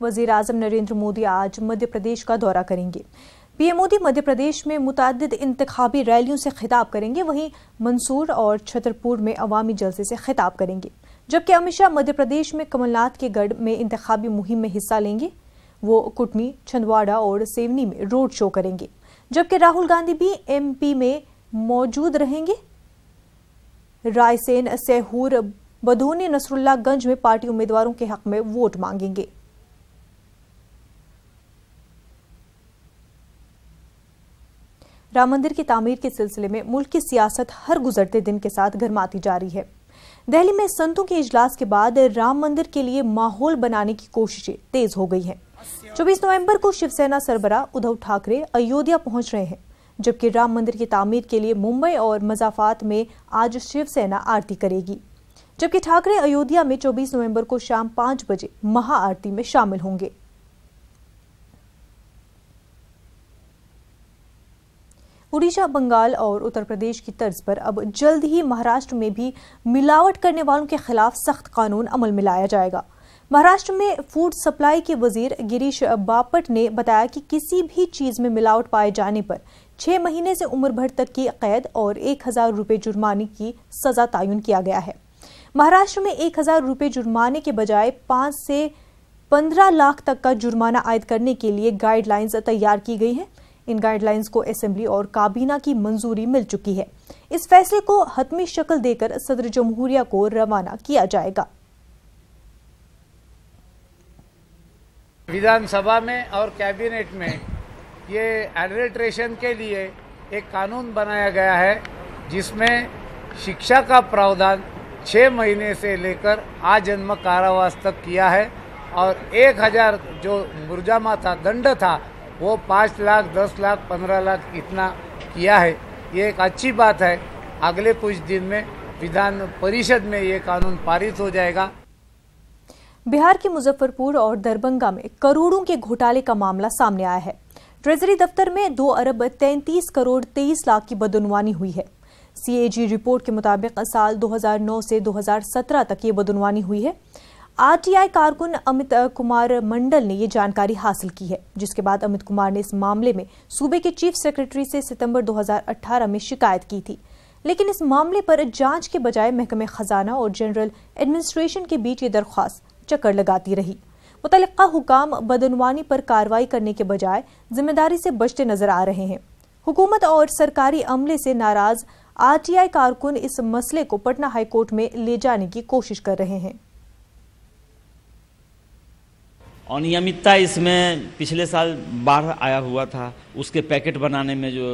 वजीर आजम नरेंद्र मोदी आज मध्य प्रदेश का दौरा करेंगे। पीएम मोदी मध्य प्रदेश में मुताद्दिद इंतखाबी रैलियों से खिताब करेंगे, वहीं मंदसौर और छतरपुर में अवामी जलसे से खिताब करेंगे। जबकि अमित शाह मध्य प्रदेश में कमलनाथ के गढ़ में इंतखाबी मुहिम में हिस्सा लेंगे। वो कुटनी, छिंदवाड़ा और सेवनी में रोड शो करेंगे। जबकि राहुल गांधी भी एमपी में मौजूद रहेंगे। रायसेन, सेहूर, बधोनी, नसरुल्लागंज में पार्टी उम्मीदवारों के हक में वोट मांगेंगे। राम मंदिर की तामीर के सिलसिले में मुल्क की सियासत हर गुजरते दिन के साथ गरमाती जा रही है। दिल्ली में संतों के इजलास के बाद राम मंदिर के लिए माहौल बनाने की कोशिशें तेज हो गई हैं। 24 नवंबर को शिवसेना सरबराह उद्धव ठाकरे अयोध्या पहुंच रहे हैं, जबकि राम मंदिर की तामीर के लिए मुंबई और मजाफात में आज शिवसेना आरती करेगी। जबकि ठाकरे अयोध्या में 24 नवंबर को शाम 5 बजे महाआरती में शामिल होंगे। उड़ीसा, बंगाल और उत्तर प्रदेश की तर्ज पर अब जल्द ही महाराष्ट्र में भी मिलावट करने वालों के खिलाफ सख्त कानून अमल में लाया जाएगा। महाराष्ट्र में फूड सप्लाई के वजीर गिरीश बापट ने बताया कि किसी भी चीज में मिलावट पाए जाने पर 6 महीने से उम्र भर तक की कैद और 1000 रुपये जुर्माने की सजा तयन किया गया है। महाराष्ट्र में 1000 रुपये जुर्माने के बजाय 5 से 15 लाख तक का जुर्माना आयद करने के लिए गाइडलाइंस तैयार की गई है। इन गाइडलाइंस को असेंबली और काबीना की मंजूरी मिल चुकी है। इस फैसले को हतमी शक्ल देकर सदर जमहूरिया को रवाना किया जाएगा। विधानसभा में और कैबिनेट में ये एडल्ट्रेशन के लिए एक कानून बनाया गया है, जिसमें शिक्षा का प्रावधान 6 महीने से लेकर आजीवन कारावास तक किया है और 1000 जो मुर्जामा था, दंड था, वो 5 लाख, 10 लाख, 15 लाख इतना किया है। ये एक अच्छी बात है। अगले कुछ दिन में विधान परिषद में ये कानून पारित हो जाएगा। बिहार के मुजफ्फरपुर और दरभंगा में करोड़ों के घोटाले का मामला सामने आया है। ट्रेजरी दफ्तर में 2 अरब 33 करोड़ 23 लाख की बदनवानी हुई है। सीएजी रिपोर्ट के मुताबिक साल 2009 से 2017 तक ये बदनवानी हुई है। आरटीआई कारकुन अमित कुमार मंडल ने ये जानकारी हासिल की है, जिसके बाद अमित कुमार ने इस मामले में सूबे के चीफ सेक्रेटरी से सितंबर 2018 में शिकायत की थी। लेकिन इस मामले पर जांच के बजाय महकमे खजाना और जनरल एडमिनिस्ट्रेशन के बीच ये दरख्वास्त चक्कर लगाती रही। मुतल्लिका हुकाम बदनवानी पर कार्रवाई करने के बजाय जिम्मेदारी से बचते नजर आ रहे हैं। हुकूमत और सरकारी अमले से नाराज आरटीआई कारकुन इस मसले को पटना हाईकोर्ट में ले जाने की कोशिश कर रहे हैं। अनियमितता इसमें पिछले साल बाढ़ आया हुआ था, उसके पैकेट बनाने में जो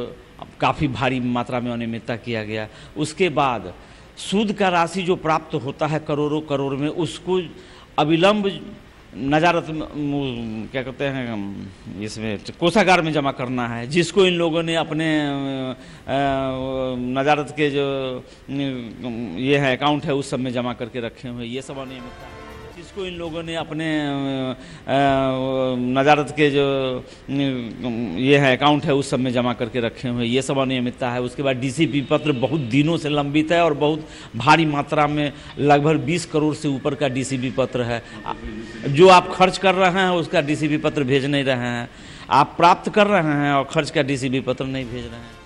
काफ़ी भारी मात्रा में अनियमितता किया गया। उसके बाद सूद का राशि जो प्राप्त होता है करोड़ों करोड़ में, उसको अविलंब नजारत क्या कहते हैं, इसमें कोषागार में जमा करना है, जिसको इन लोगों ने अपने नजारत के जो ये है अकाउंट है उस सब में जमा करके रखे हुए। ये सब अनियमितता है, जिसको इन लोगों ने अपने नजारत के जो ये है अकाउंट है उस सब में जमा करके रखे हुए। ये सब अनियमितता है। उसके बाद डीसीपी पत्र बहुत दिनों से लंबित है और बहुत भारी मात्रा में लगभग 20 करोड़ से ऊपर का डीसीपी पत्र है। जो आप खर्च कर रहे हैं उसका डीसीपी पत्र भेज नहीं रहे हैं, आप प्राप्त कर रहे हैं और खर्च का डीसीपी पत्र नहीं भेज रहे हैं।